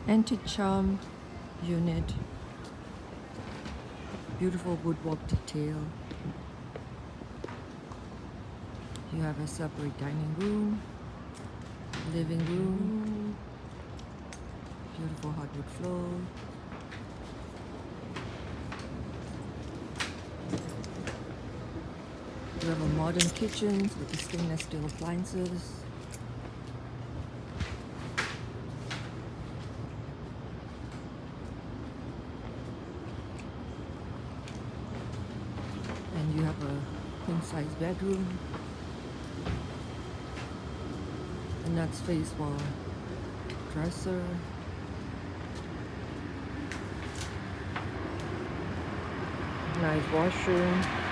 Anti-charm unit. Beautiful woodwork detail. You have a separate dining room, living room, beautiful hardwood floor. You have a modern kitchen with the stainless steel appliances. And you have a queen-size bedroom. And that's space for dresser. Nice washroom.